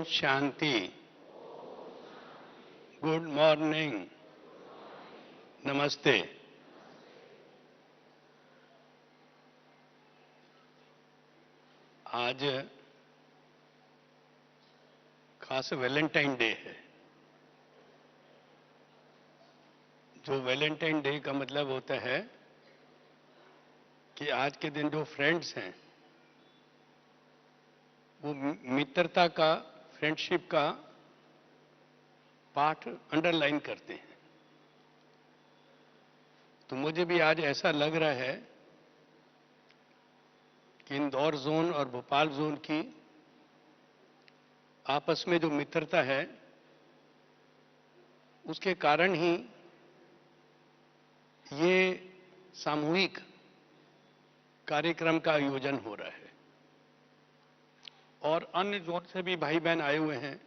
शांति। Good morning. नमस्ते। आज खास वैलेंटाइन डे है। जो वैलेंटाइन डे का मतलब होता है कि आज के दिन जो फ्रेंड्स हैं वो मित्रता का, फ्रेंडशिप का पाठ अंडरलाइन करते हैं। तो मुझे भी आज ऐसा लग रहा है कि इंदौर जोन और भोपाल जोन की आपस में जो मित्रता है उसके कारण ही ये सामूहिक कार्यक्रम का आयोजन हो रहा है। और अन्य जोन से भी भाई बहन आए हुए हैं,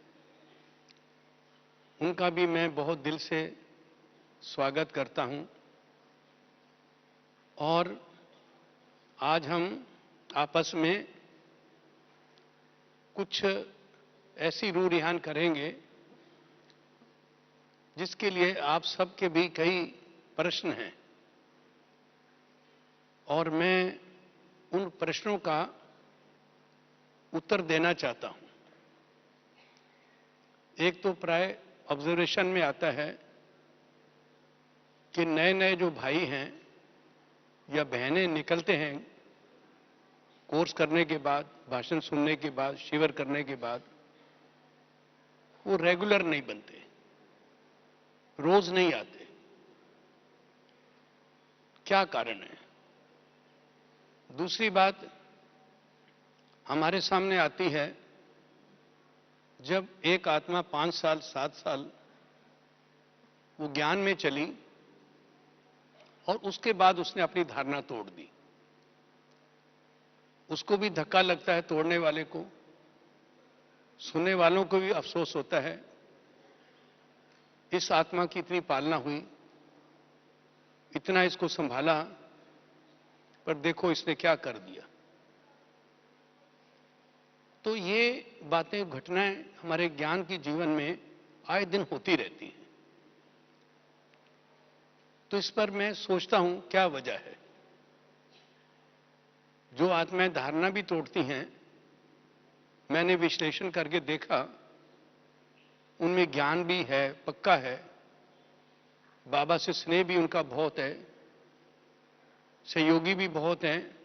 उनका भी मैं बहुत दिल से स्वागत करता हूं। और आज हम आपस में कुछ ऐसी रूह रिहान करेंगे जिसके लिए आप सबके भी कई प्रश्न हैं और मैं उन प्रश्नों का उत्तर देना चाहता हूं। एक तो प्राय ऑब्जर्वेशन में आता है कि नए नए जो भाई हैं या बहनें निकलते हैं कोर्स करने के बाद, भाषण सुनने के बाद, शिविर करने के बाद, वो रेगुलर नहीं बनते, रोज नहीं आते। क्या कारण है? दूसरी बात हमारे सामने आती है जब एक आत्मा 5 साल 7 साल वो ज्ञान में चली और उसके बाद उसने अपनी धारणा तोड़ दी। उसको भी धक्का लगता है, तोड़ने वाले को, सुनने वालों को भी अफसोस होता है इस आत्मा की इतनी पालना हुई, इतना इसको संभाला, पर देखो इसने क्या कर दिया। तो ये बातें, घटनाएं हमारे ज्ञान के जीवन में आए दिन होती रहती हैं। तो इस पर मैं सोचता हूं क्या वजह है। जो आत्माएं धारणा भी तोड़ती हैं, मैंने विश्लेषण करके देखा उनमें ज्ञान भी है, पक्का है, बाबा से स्नेह भी उनका बहुत है, सहयोगी भी बहुत हैं,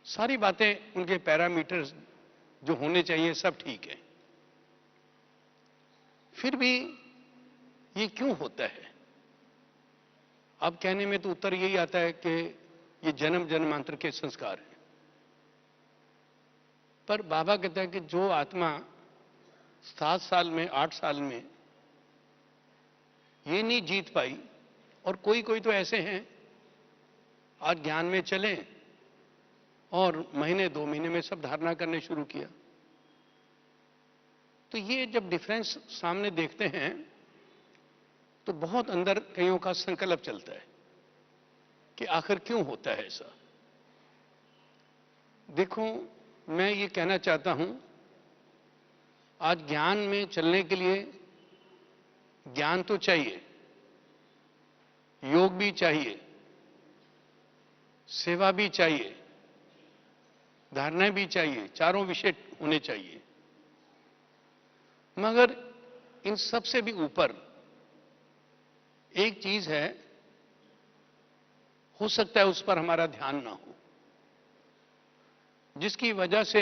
सारी बातें उनके पैरामीटर्स जो होने चाहिए सब ठीक है। फिर भी ये क्यों होता है? अब कहने में तो उत्तर यही आता है कि ये जन्म जन्मांतर के संस्कार हैं। पर बाबा कहता है कि जो आत्मा 7 साल में, 8 साल में ये नहीं जीत पाई, और कोई कोई तो ऐसे हैं आज ज्ञान में चले और महीने 2 महीने में सब धारणा करने शुरू किया। तो ये जब डिफरेंस सामने देखते हैं तो बहुत अंदर कईयों का संकल्प चलता है कि आखिर क्यों होता है ऐसा। देखो, मैं ये कहना चाहता हूं, आज ज्ञान में चलने के लिए ज्ञान तो चाहिए, योग भी चाहिए, सेवा भी चाहिए, धारणाएं भी चाहिए, चारों विषय होने चाहिए। मगर इन सब से भी ऊपर एक चीज है, हो सकता है उस पर हमारा ध्यान ना हो, जिसकी वजह से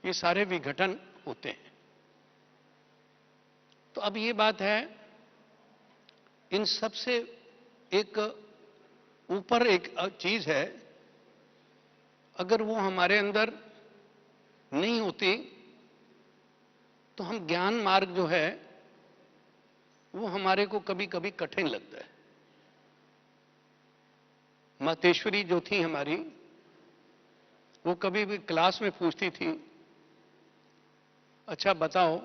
ये सारे विघटन होते हैं। तो अब ये बात है, इन सब से एक ऊपर एक चीज है, अगर वो हमारे अंदर नहीं होती तो हम ज्ञान मार्ग जो है वो हमारे को कभी कभी कठिन लगता है। मातेश्वरी जो थी हमारी, वो कभी भी क्लास में पूछती थी, अच्छा बताओ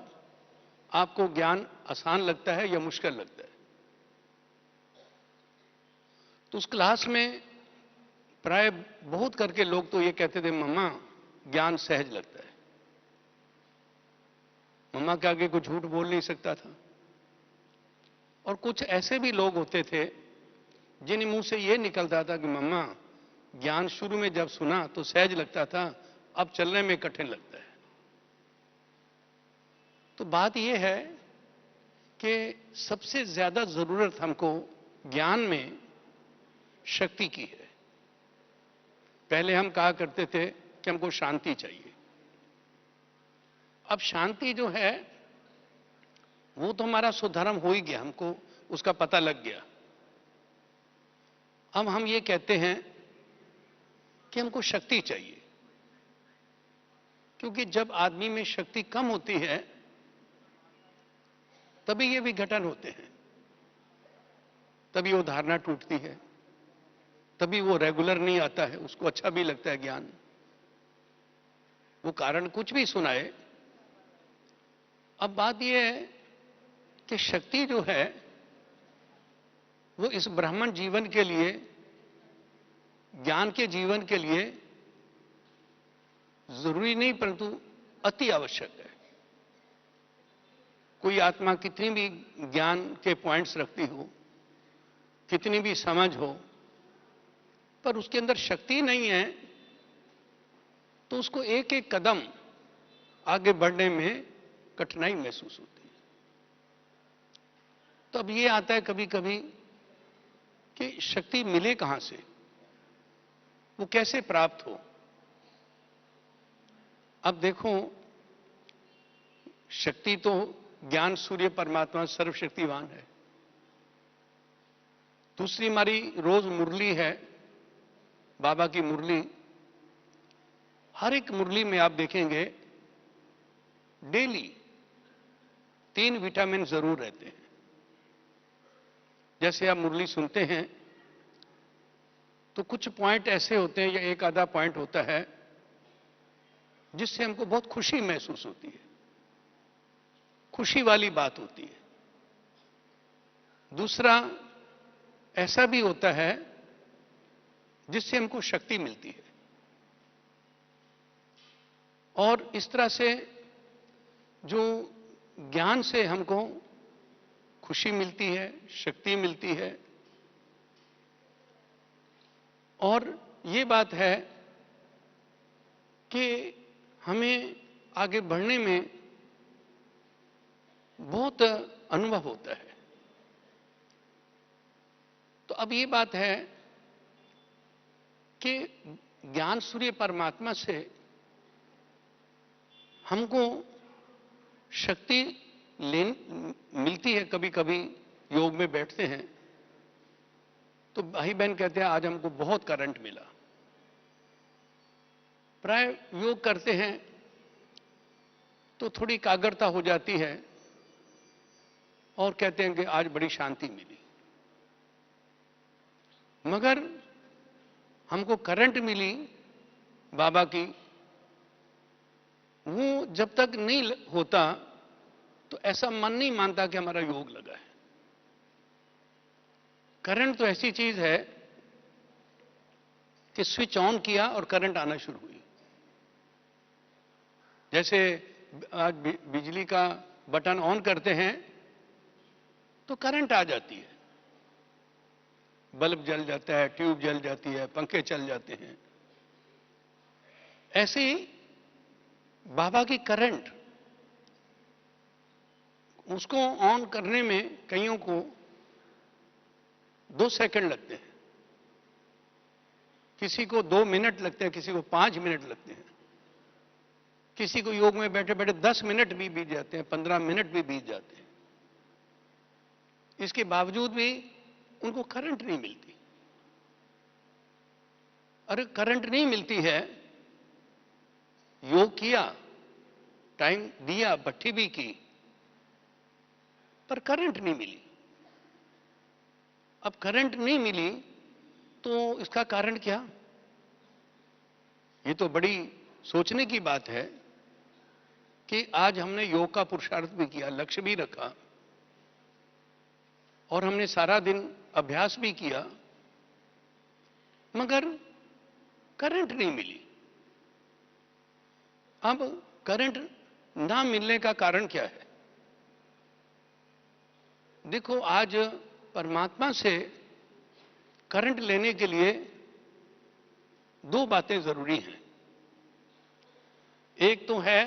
आपको ज्ञान आसान लगता है या मुश्किल लगता है? तो उस क्लास में प्राय बहुत करके लोग तो ये कहते थे, मम्मा ज्ञान सहज लगता है। मम्मा के आगे कुछ झूठ बोल नहीं सकता था। और कुछ ऐसे भी लोग होते थे जिन मुंह से यह निकलता था कि मम्मा, ज्ञान शुरू में जब सुना तो सहज लगता था, अब चलने में कठिन लगता है। तो बात यह है कि सबसे ज्यादा जरूरत हमको ज्ञान में शक्ति की है। पहले हम कहा करते थे कि हमको शांति चाहिए। अब शांति जो है वो तो हमारा सुधर्म हो ही गया, हमको उसका पता लग गया। अब हम ये कहते हैं कि हमको शक्ति चाहिए, क्योंकि जब आदमी में शक्ति कम होती है तभी ये विघटन होते हैं, तभी वो धारणा टूटती है, तभी वो रेगुलर नहीं आता है, उसको अच्छा भी लगता है ज्ञान। वो कारण कुछ भी सुनाए। अब बात यह है कि शक्ति जो है वो इस ब्राह्मण जीवन के लिए, ज्ञान के जीवन के लिए जरूरी नहीं परंतु अति आवश्यक है। कोई आत्मा कितनी भी ज्ञान के पॉइंट्स रखती हो, कितनी भी समझ हो, पर उसके अंदर शक्ति नहीं है तो उसको एक एक कदम आगे बढ़ने में कठिनाई महसूस होती है। तो अब ये आता है कभी कभी कि शक्ति मिले कहां से, वो कैसे प्राप्त हो। अब देखो, शक्ति तो ज्ञान सूर्य परमात्मा सर्वशक्तिवान है। दूसरी हमारी रोज मुरली है, बाबा की मुरली। हर एक मुरली में आप देखेंगे डेली 3 विटामिन जरूर रहते हैं। जैसे आप मुरली सुनते हैं तो कुछ पॉइंट ऐसे होते हैं या एक आधा पॉइंट होता है जिससे हमको बहुत खुशी महसूस होती है, खुशी वाली बात होती है। दूसरा ऐसा भी होता है जिससे हमको शक्ति मिलती है। और इस तरह से जो ज्ञान से हमको खुशी मिलती है, शक्ति मिलती है। और ये बात है कि हमें आगे बढ़ने में बहुत अनुभव होता है। तो अब ये बात है कि ज्ञान सूर्य परमात्मा से हमको शक्ति मिलती है। कभी कभी योग में बैठते हैं तो भाई बहन कहते हैं आज हमको बहुत करंट मिला। प्राय योग करते हैं तो थोड़ी एकाग्रता हो जाती है और कहते हैं कि आज बड़ी शांति मिली। मगर हमको करंट मिली बाबा की, वो जब तक नहीं होता तो ऐसा मन नहीं मानता कि हमारा योग लगा है। करंट तो ऐसी चीज है कि स्विच ऑन किया और करंट आना शुरू हुई। जैसे आज बिजली का बटन ऑन करते हैं तो करंट आ जाती है, बल्ब जल जाता है, ट्यूब जल जाती है, पंखे चल जाते हैं। ऐसे ही बाबा की करंट, उसको ऑन करने में कईयों को 2 सेकंड लगते हैं, किसी को 2 मिनट लगते हैं, किसी को 5 मिनट लगते हैं, किसी को योग में बैठे बैठे 10 मिनट भी बीत जाते हैं, 15 मिनट भी बीत जाते हैं। इसके बावजूद भी उनको करंट नहीं मिलती। अरे करंट नहीं मिलती है, योग किया, टाइम दिया, भट्ठी भी की, पर करंट नहीं मिली। अब करंट नहीं मिली तो इसका कारण क्या? ये तो बड़ी सोचने की बात है कि आज हमने योग का पुरुषार्थ भी किया, लक्ष्य भी रखा और हमने सारा दिन अभ्यास भी किया, मगर करंट नहीं मिली। अब करंट ना मिलने का कारण क्या है? देखो, आज परमात्मा से करंट लेने के लिए दो बातें जरूरी हैं। एक तो है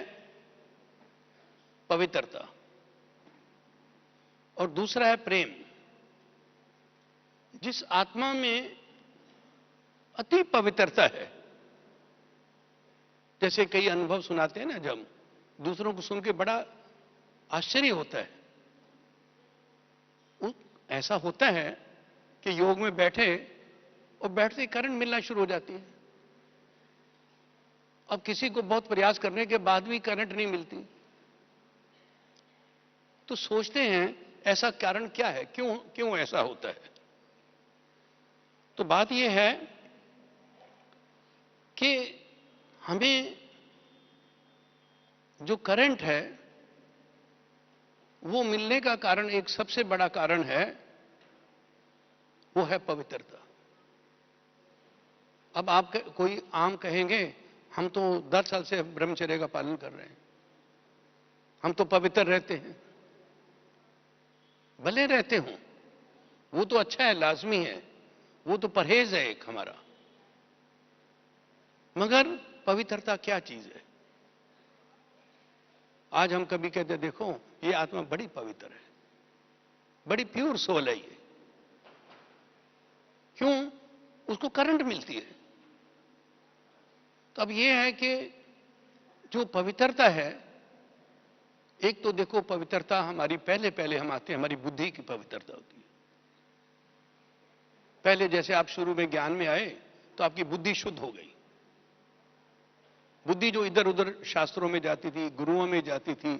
पवित्रता और दूसरा है प्रेम। जिस आत्मा में अति पवित्रता है, जैसे कई अनुभव सुनाते हैं ना, जब दूसरों को सुन के बड़ा आश्चर्य होता है। ऐसा होता है कि योग में बैठे और बैठते ही करंट मिलना शुरू हो जाती है। अब किसी को बहुत प्रयास करने के बाद भी करंट नहीं मिलती, तो सोचते हैं ऐसा कारण क्या है, क्यों क्यों ऐसा होता है? तो बात यह है कि हमें जो करंट है वो मिलने का कारण, एक सबसे बड़ा कारण है, वो है पवित्रता। अब आप कोई आम कहेंगे, हम तो 10 साल से ब्रह्मचर्य का पालन कर रहे हैं, हम तो पवित्र रहते हैं। भले रहते हो, वो तो अच्छा है, लाजमी है, वो तो परहेज है एक हमारा। मगर पवित्रता क्या चीज है? आज हम कभी कहते, देखो ये आत्मा बड़ी पवित्र है, बड़ी प्योर सोल है ये। क्यों? उसको करंट मिलती है। तो अब ये है कि जो पवित्रता है, एक तो देखो पवित्रता हमारी, पहले पहले हम आते हैं, हमारी बुद्धि की पवित्रता होती है। पहले जैसे आप शुरू में ज्ञान में आए तो आपकी बुद्धि शुद्ध हो गई। बुद्धि जो इधर उधर शास्त्रों में जाती थी, गुरुओं में जाती थी,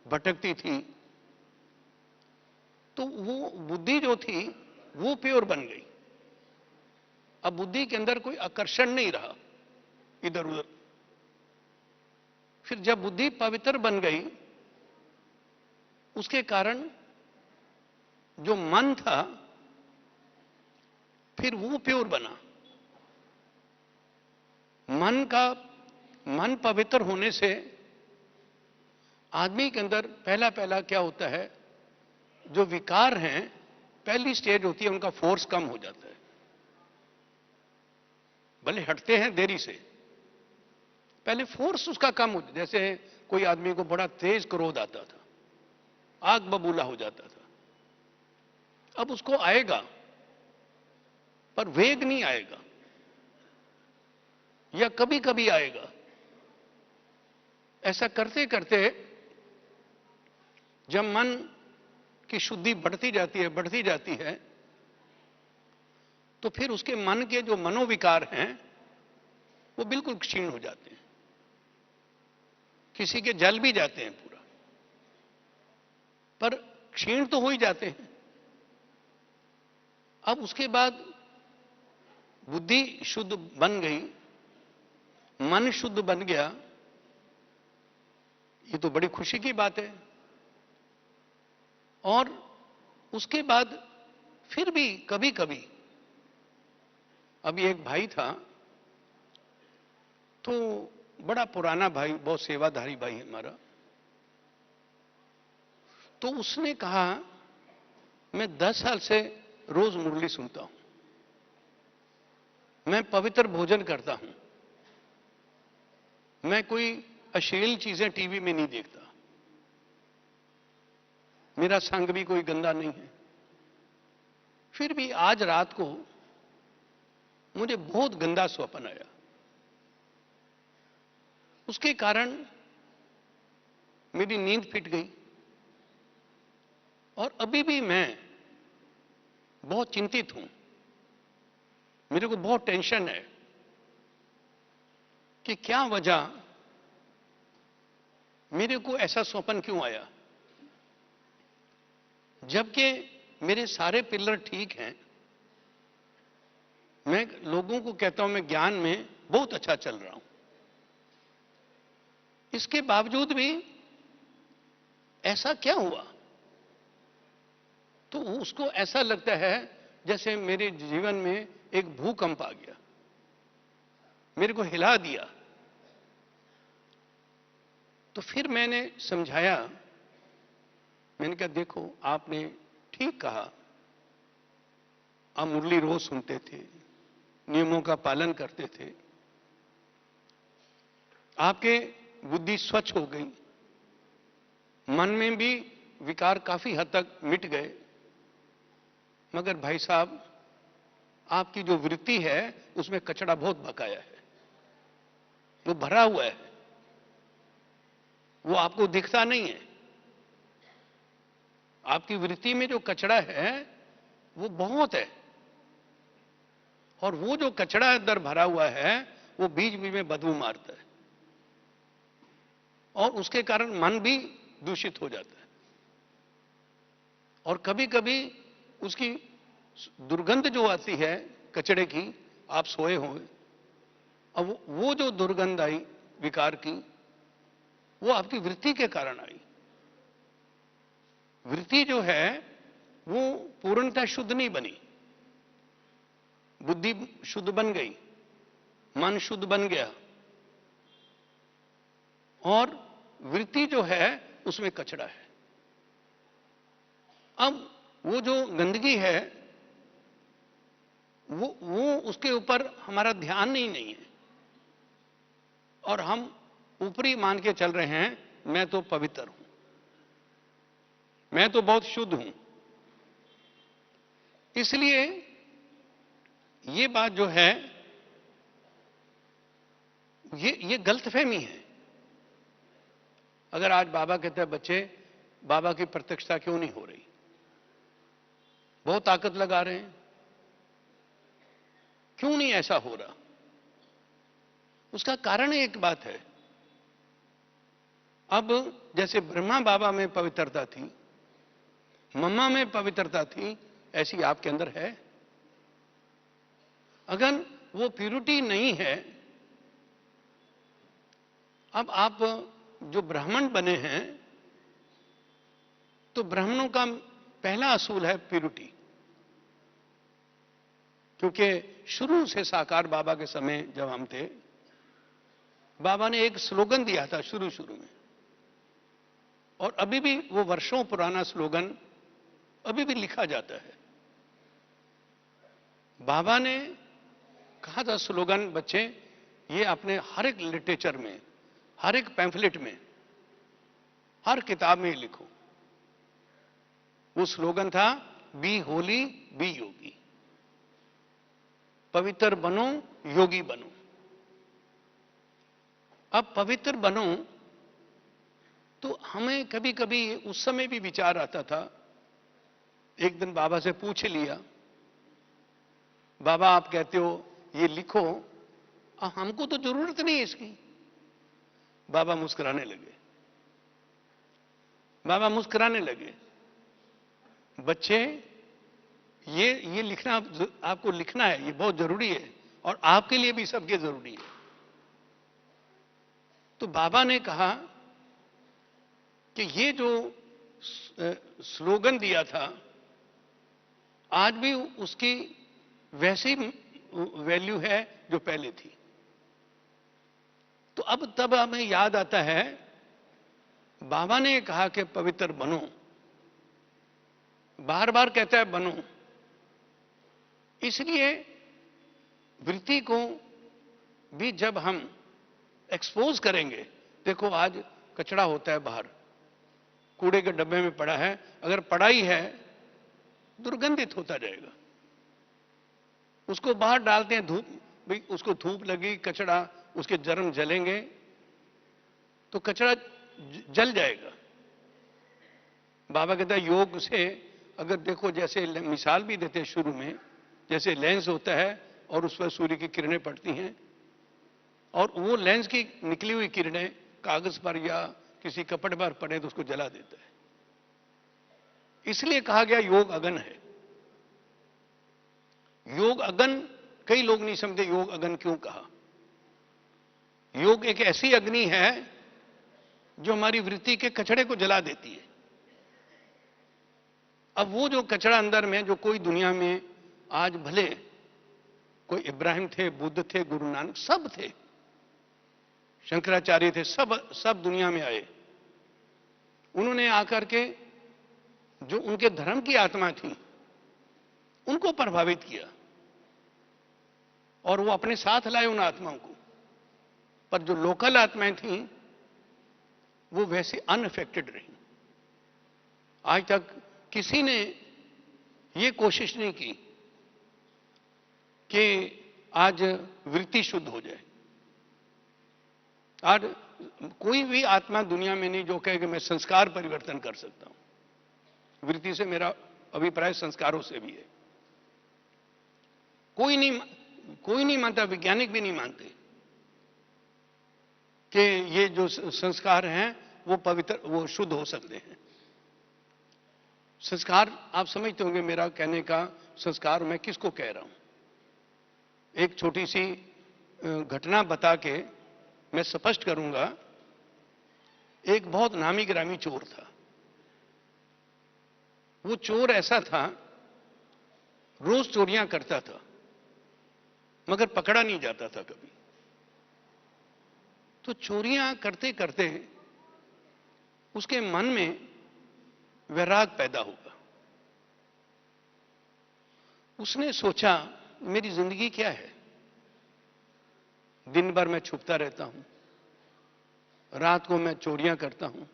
भटकती थी, तो वो बुद्धि जो थी वो प्योर बन गई। अब बुद्धि के अंदर कोई आकर्षण नहीं रहा इधर उधर। फिर जब बुद्धि पवित्र बन गई, उसके कारण जो मन था फिर वो प्योर बना। मन पवित्र होने से आदमी के अंदर पहला पहला क्या होता है, जो विकार हैं, पहली स्टेज होती है उनका फोर्स कम हो जाता है। भले हटते हैं देरी से, पहले फोर्स उसका कम हो। जैसे कोई आदमी को बड़ा तेज क्रोध आता था, आग बबूला हो जाता था, अब उसको आएगा पर वेग नहीं आएगा, या कभी कभी आएगा। ऐसा करते करते जब मन की शुद्धि बढ़ती जाती है, तो फिर उसके मन के जो मनोविकार हैं वो बिल्कुल क्षीण हो जाते हैं। किसी के जल भी जाते हैं पूरा, पर क्षीण तो हो ही जाते हैं। अब उसके बाद बुद्धि शुद्ध बन गई, मन शुद्ध बन गया, ये तो बड़ी खुशी की बात है। और उसके बाद फिर भी कभी कभी, अभी एक भाई था, तो बड़ा पुराना भाई, बहुत सेवाधारी भाई हमारा, तो उसने कहा मैं 10 साल से रोज मुरली सुनता हूं, मैं पवित्र भोजन करता हूं, मैं कोई अश्लील चीजें टीवी में नहीं देखता, मेरा संग भी कोई गंदा नहीं है, फिर भी आज रात को मुझे बहुत गंदा स्वप्न आया। उसके कारण मेरी नींद फिट गई, और अभी भी मैं बहुत चिंतित हूं। मेरे को बहुत टेंशन है कि क्या वजह, मेरे को ऐसा स्वप्न क्यों आया, जबकि मेरे सारे पिलर ठीक हैं। मैं लोगों को कहता हूं मैं ज्ञान में बहुत अच्छा चल रहा हूं, इसके बावजूद भी ऐसा क्या हुआ? तो उसको ऐसा लगता है जैसे मेरे जीवन में एक भूकंप आ गया, मेरे को हिला दिया। तो फिर मैंने समझाया, मैंने कहा देखो आपने ठीक कहा, आप मुरली रोज सुनते थे, नियमों का पालन करते थे, आपके बुद्धि स्वच्छ हो गई, मन में भी विकार काफी हद तक मिट गए, मगर भाई साहब आपकी जो वृत्ति है उसमें कचरा बहुत बकाया है, वो भरा हुआ है, वो आपको दिखता नहीं है। आपकी वृत्ति में जो कचरा है वो बहुत है, और वो जो कचरा अंदर भरा हुआ है वो बीच बीच में बदबू मारता है, और उसके कारण मन भी दूषित हो जाता है, और कभी कभी उसकी दुर्गंध जो आती है कचड़े की, आप सोए होंगे, अब वो जो दुर्गंध आई विकार की, वो आपकी वृत्ति के कारण आई। वृत्ति जो है वो पूर्णतः शुद्ध नहीं बनी, बुद्धि शुद्ध बन गई, मन शुद्ध बन गया, और वृत्ति जो है उसमें कचरा है। अब वो जो गंदगी है वो उसके ऊपर हमारा ध्यान नहीं है, और हम ऊपरी मान के चल रहे हैं मैं तो पवित्र हूं, मैं तो बहुत शुद्ध हूं। इसलिए ये बात जो है ये गलतफहमी है। अगर आज बाबा कहते हैं बच्चे बाबा की प्रत्यक्षता क्यों नहीं हो रही, बहुत ताकत लगा रहे हैं, क्यों नहीं ऐसा हो रहा? उसका कारण एक बात है, अब जैसे ब्रह्मा बाबा में पवित्रता थी, मम्मा में पवित्रता थी, ऐसी आपके अंदर है। अगर वो प्यूरिटी नहीं है, अब आप जो ब्राह्मण बने हैं तो ब्राह्मणों का पहला असूल है प्यूरिटी, क्योंकि शुरू से साकार बाबा के समय जब हम थे, बाबा ने एक स्लोगन दिया था शुरू में, और अभी भी वो वर्षों पुराना स्लोगन अभी भी लिखा जाता है। बाबा ने कहा था स्लोगन, बच्चे ये अपने हर एक लिटरेचर में, हर एक पैम्फलेट में, हर किताब में लिखो। वो स्लोगन था बी होली बी योगी, पवित्र बनो योगी बनो। अब पवित्र बनो तो हमें कभी कभी उस समय भी विचार आता था, एक दिन बाबा से पूछ लिया, बाबा आप कहते हो ये लिखो, हमको तो जरूरत नहीं है इसकी। बाबा मुस्कुराने लगे, बाबा मुस्कुराने लगे, बच्चे ये लिखना आपको लिखना है, ये बहुत जरूरी है, और आपके लिए भी सबके जरूरी है। तो बाबा ने कहा कि ये जो स्लोगन दिया था आज भी उसकी वैसी वैल्यू है जो पहले थी। तो अब तब हमें याद आता है बाबा ने कहा कि पवित्र बनो, बार बार कहता है बनो, इसलिए वृत्ति को भी जब हम एक्सपोज करेंगे, देखो आज कचरा होता है बाहर, कूड़े के डब्बे में पड़ा है, अगर पड़ा ही है दुर्गंधित होता जाएगा, उसको बाहर डालते हैं, धूप भाई उसको धूप लगी, कचरा उसके जर्म जलेंगे तो कचरा जल जाएगा। बाबा कहता है योग से अगर देखो, जैसे मिसाल भी देते हैं शुरू में, जैसे लेंस होता है और उस पर सूर्य की किरणें पड़ती हैं, और वो लेंस की निकली हुई किरणें कागज पर या किसी कपड़े पर पड़े तो उसको जला देता है। इसलिए कहा गया योग अगन है। योग अगन, कई लोग नहीं समझे योग अगन क्यों कहा। योग एक ऐसी अग्नि है जो हमारी वृत्ति के कचड़े को जला देती है। अब वो जो कचरा अंदर में, जो कोई दुनिया में आज भले कोई इब्राहिम थे, बुद्ध थे, गुरु नानक सब थे, शंकराचार्य थे, सब सब दुनिया में आए। उन्होंने आकर के जो उनके धर्म की आत्मा थी उनको प्रभावित किया और वो अपने साथ लाए उन आत्माओं को। पर जो लोकल आत्माएं थीं वो वैसे अनअफेक्टेड रही। आज तक किसी ने ये कोशिश नहीं की कि आज वृत्ति शुद्ध हो जाए। आज कोई भी आत्मा दुनिया में नहीं जो कहे कि मैं संस्कार परिवर्तन कर सकता हूं। वृत्ति से मेरा अभिप्राय संस्कारों से भी है। कोई नहीं मानता, वैज्ञानिक भी नहीं मानते कि ये जो संस्कार हैं वो पवित्र, वो शुद्ध हो सकते हैं। संस्कार आप समझते होंगे मेरा कहने का संस्कार मैं किसको कह रहा हूं। एक छोटी सी घटना बता के मैं स्पष्ट करूंगा। एक बहुत नामी गिरामी चोर था। वो चोर ऐसा था, रोज चोरियां करता था मगर पकड़ा नहीं जाता था कभी। तो चोरियां करते करते उसके मन में वैराग पैदा होगा। उसने सोचा मेरी जिंदगी क्या है, दिन भर मैं छुपता रहता हूं, रात को मैं चोरियां करता हूं,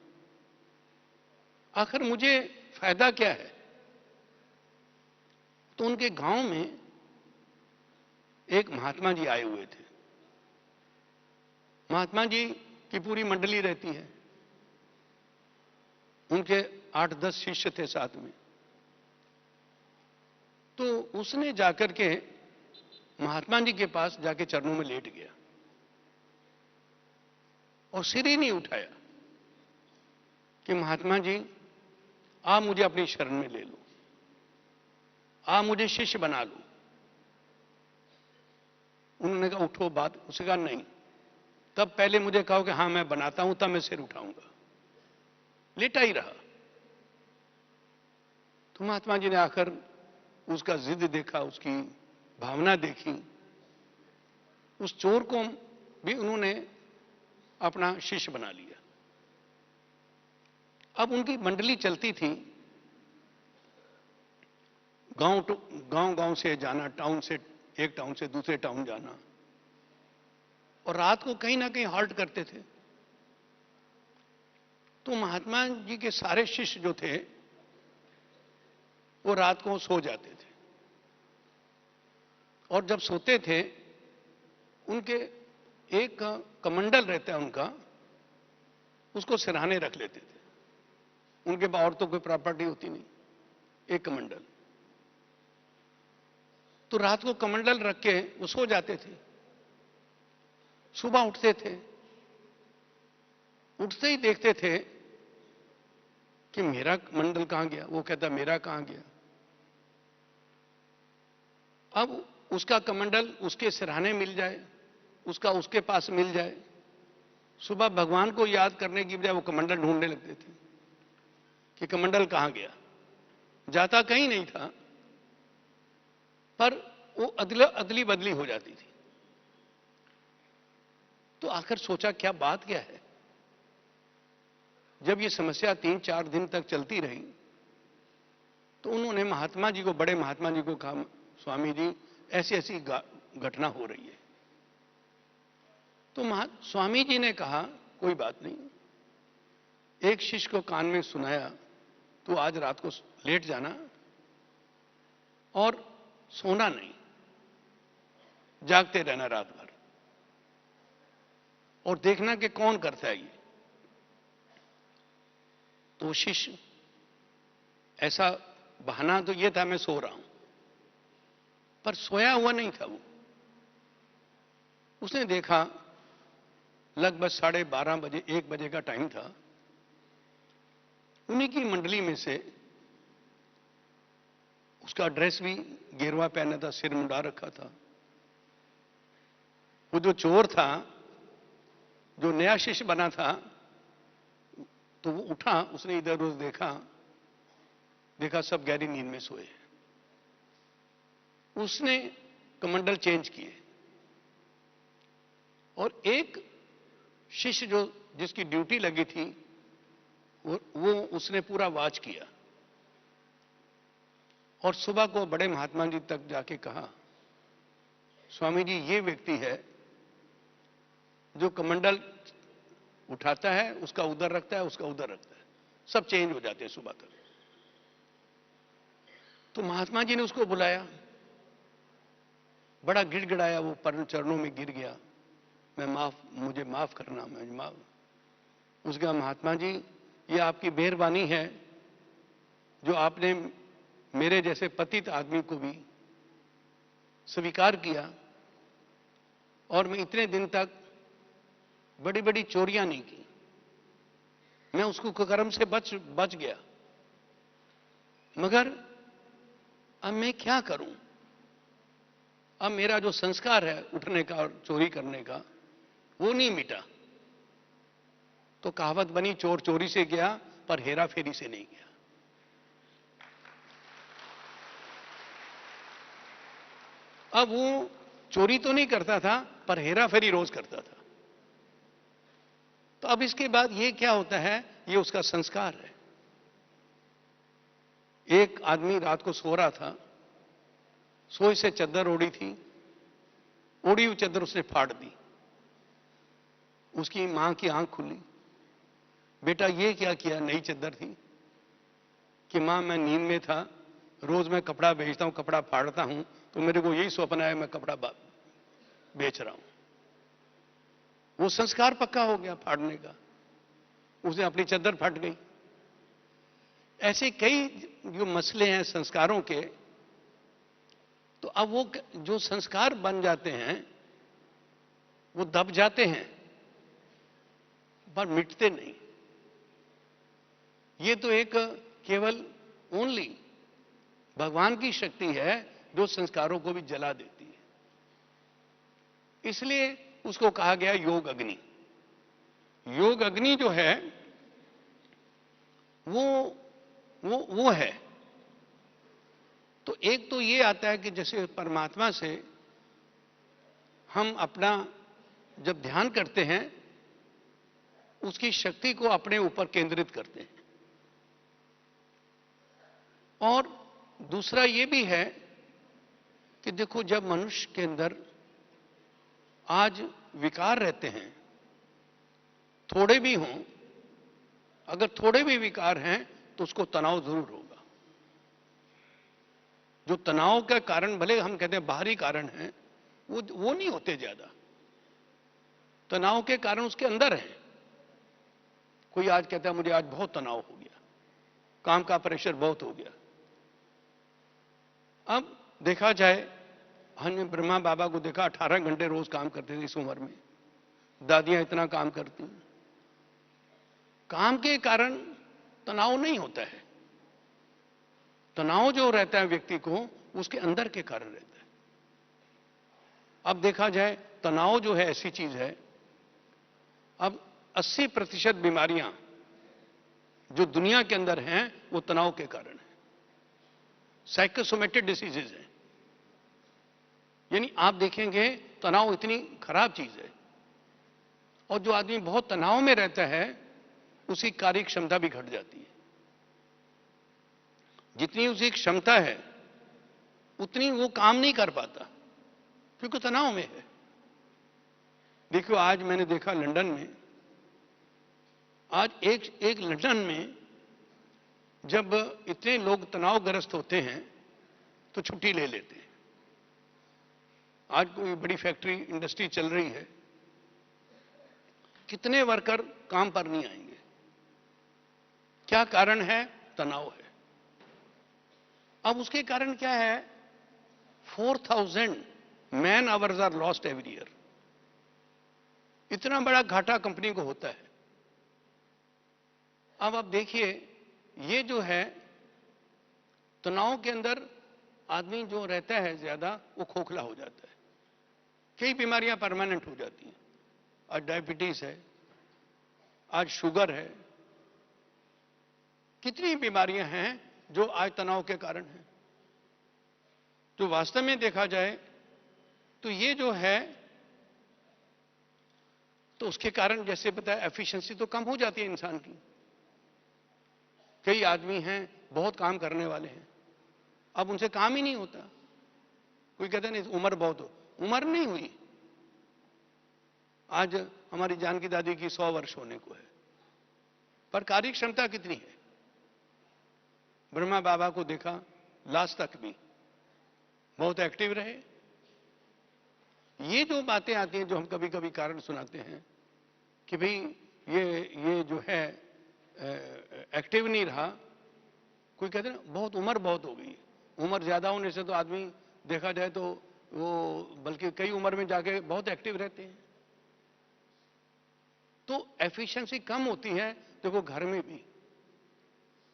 आखिर मुझे फायदा क्या है। तो उनके गांव में एक महात्मा जी आए हुए थे। महात्मा जी की पूरी मंडली रहती है, उनके 8-10 शिष्य थे साथ में। तो उसने जाकर के महात्मा जी के पास जाके चरणों में लेट गया और सिर ही नहीं उठाया कि महात्मा जी आप मुझे अपनी शरण में ले लो, आप मुझे शिष्य बना लो। उन्होंने कहा उठो बात। उसने कहा नहीं, तब पहले मुझे कहो कि हां मैं बनाता हूं, तब मैं सिर उठाऊंगा। लेटा ही रहा। तो महात्मा जी ने आकर उसका जिद देखा, उसकी भावना देखी। उस चोर को भी उन्होंने अपना शिष्य बना लिया। अब उनकी मंडली चलती थी, गांव से जाना, एक टाउन से दूसरे टाउन जाना, और रात को कहीं ना कहीं हॉल्ट करते थे। तो महात्मा जी के सारे शिष्य जो थे वो रात को सो जाते थे और जब सोते थे उनके एक कमंडल रहता है उनका, उसको सिरहाने रख लेते थे। उनके पास और तो कोई प्रॉपर्टी होती नहीं, एक कमंडल। तो रात को कमंडल रख के वो सो जाते थे। सुबह उठते थे, उठते ही देखते थे कि मेरा कमंडल कहां गया। वो कहता मेरा कहां गया। अब उसका कमंडल उसके सिरहाने मिल जाए, उसका उसके पास मिल जाए। सुबह भगवान को याद करने की बजाय वो कमंडल ढूंढने लगते थे कि कमंडल कहां गया। जाता कहीं नहीं था, पर वो अदली बदली हो जाती थी। तो आखिर सोचा क्या बात क्या है। जब ये समस्या 3-4 दिन तक चलती रही तो उन्होंने महात्मा जी को, बड़े महात्मा जी को कहा, स्वामी जी ऐसी ऐसी घटना हो रही है। तो स्वामी जी ने कहा कोई बात नहीं। एक शिष्य को कान में सुनाया, तो आज रात को लेट जाना और सोना नहीं, जागते रहना रात भर और देखना कि कौन करता है ये। तो शिष्य, ऐसा बहाना तो ये था मैं सो रहा हूं, पर सोया हुआ नहीं था वो। उसने देखा लगभग 12:30 बजे, 1 बजे का टाइम था। उन्हीं की मंडली में से, उसका ड्रेस भी गेरुआ पहना था, सिर मुंडा रखा था। वो जो चोर था, जो नया शिष्य बना था, तो वो उठा, उसने इधर उधर देखा सब गहरी नींद में सोए। उसने कमंडल चेंज किए और एक शिष्य जो जिसकी ड्यूटी लगी थी वो उसने पूरा वॉच किया और सुबह को बड़े महात्मा जी तक जाके कहा, स्वामी जी ये व्यक्ति है जो कमंडल उठाता है, उसका उधर रखता है, उसका उधर रखता है, सब चेंज हो जाते हैं सुबह तक। तो महात्मा जी ने उसको बुलाया, बड़ा गिड़गिड़ाया, वो परम चरणों में गिर गया, मुझे माफ करना, मैं माफ। उसके कहा, महात्मा जी ये आपकी मेहरबानी है जो आपने मेरे जैसे पतित आदमी को भी स्वीकार किया और मैं इतने दिन तक बड़ी बड़ी चोरियां नहीं की, मैं उसको कुकर्म से बच गया, मगर अब मैं क्या करूं? अब मेरा जो संस्कार है उठने का और चोरी करने का वो नहीं मिटा। तो कहावत बनी, चोर चोरी से गया पर हेरा फेरी से नहीं गया। अब वो चोरी तो नहीं करता था पर हेरा फेरी रोज करता था। तो अब इसके बाद ये क्या होता है, ये उसका संस्कार है। एक आदमी रात को सो रहा था, सोई से चद्दर ओढ़ी थी, ओढ़ी हुई चद्दर उसने फाड़ दी। उसकी मां की आंख खुली, बेटा ये क्या किया? नई चद्दर थी कि मां मैं नींद में था, रोज मैं कपड़ा बेचता हूं, कपड़ा फाड़ता हूं, तो मेरे को यही स्वप्न है मैं कपड़ा बेच रहा हूं। वो संस्कार पक्का हो गया फाड़ने का, उसने अपनी चद्दर फट गई। ऐसे कई जो मसले हैं संस्कारों के, तो अब वो जो संस्कार बन जाते हैं वो दब जाते हैं पर मिटते नहीं। ये तो एक केवल ओनली भगवान की शक्ति है जो संस्कारों को भी जला देती है। इसलिए उसको कहा गया योग अग्नि। योग अग्नि जो है वो है। तो एक तो ये आता है कि जैसे परमात्मा से हम अपना जब ध्यान करते हैं उसकी शक्ति को अपने ऊपर केंद्रित करते हैं। और दूसरा ये भी है कि देखो जब मनुष्य के अंदर आज विकार रहते हैं, थोड़े भी हों, अगर थोड़े भी विकार हैं तो उसको तनाव जरूर होगा। जो तनाव का कारण भले हम कहते हैं बाहरी कारण है, वो नहीं होते ज्यादा। तनाव के कारण उसके अंदर है। कोई आज कहता है मुझे आज बहुत तनाव हो गया, काम का प्रेशर बहुत हो गया। अब देखा जाए, हमने ब्रह्मा बाबा को देखा 18 घंटे रोज काम करते थे इस उम्र में, दादियां इतना काम करती हैं। काम के कारण तनाव नहीं होता है, तनाव जो रहता है व्यक्ति को उसके अंदर के कारण रहता है। अब देखा जाए तनाव जो है ऐसी चीज है, अब 80% बीमारियां जो दुनिया के अंदर हैं वो तनाव के कारण है। साइकोसोमेटिक डिसीजेज है, यानी आप देखेंगे तनाव इतनी खराब चीज है। और जो आदमी बहुत तनाव में रहता है उसकी कार्य क्षमता भी घट जाती है। जितनी उसकी क्षमता है उतनी वो काम नहीं कर पाता क्योंकि तनाव में है। देखो आज मैंने देखा लंदन में, आज एक लंदन में जब इतने लोग तनावग्रस्त होते हैं तो छुट्टी ले लेते हैं। आज कोई बड़ी फैक्ट्री इंडस्ट्री चल रही है, कितने वर्कर काम पर नहीं आएंगे। क्या कारण है? तनाव है। अब उसके कारण क्या है? 4000 man hours are lost every year. इतना बड़ा घाटा कंपनी को होता है। अब आप देखिए, ये जो है तनाव के अंदर आदमी जो रहता है ज्यादा वो खोखला हो जाता है, कई बीमारियां परमानेंट हो जाती हैं। आज डायबिटीज है, आज शुगर है, कितनी बीमारियां हैं जो आज तनाव के कारण हैं। तो वास्तव में देखा जाए तो ये जो है तो उसके कारण जैसे बताया एफिशिएंसी तो कम हो जाती है इंसान की। कई आदमी हैं बहुत काम करने वाले हैं, अब उनसे काम ही नहीं होता। कोई कहता नहीं उम्र बहुत हो, उम्र नहीं हुई। आज हमारी जानकी दादी की 100 वर्ष होने को है, पर कार्य क्षमता कितनी है। ब्रह्मा बाबा को देखा लास्ट तक भी बहुत एक्टिव रहे। ये जो बातें आती हैं, जो हम कभी कभी कारण सुनाते हैं कि भाई ये जो है एक्टिव नहीं रहा। कोई कहते ना बहुत उम्र बहुत हो गई। उम्र ज्यादा होने से तो आदमी देखा जाए तो वो बल्कि कई उम्र में जाके बहुत एक्टिव रहते हैं। तो एफिशिएंसी कम होती है। देखो घर में भी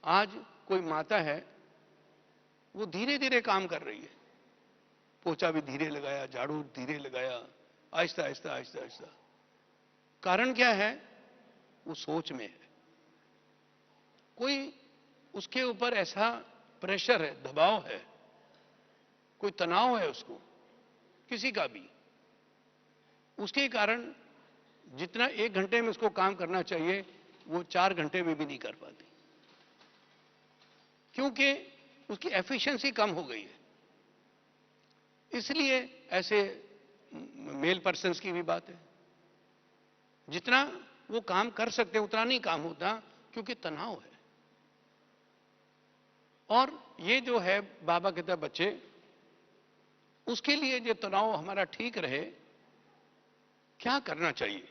आज कोई माता है, वो धीरे धीरे काम कर रही है, पोछा भी धीरे लगाया, झाड़ू धीरे लगाया, आहिस्ता आहिस्ता आहिस्ता आहिस्ता। कारण क्या है? वो सोच में है। कोई उसके ऊपर ऐसा प्रेशर है, दबाव है, कोई तनाव है उसको, किसी का भी। उसके कारण जितना 1 घंटे में उसको काम करना चाहिए वो 4 घंटे में भी नहीं कर पाती, क्योंकि उसकी एफिशिएंसी कम हो गई है। इसलिए ऐसे मेल पर्सन्स की भी बात है, जितना वो काम कर सकते हैं उतना नहीं काम होता, क्योंकि तनाव है। और ये जो है बाबा कहता है बच्चे, उसके लिए जो तनाव हमारा ठीक रहे, क्या करना चाहिए?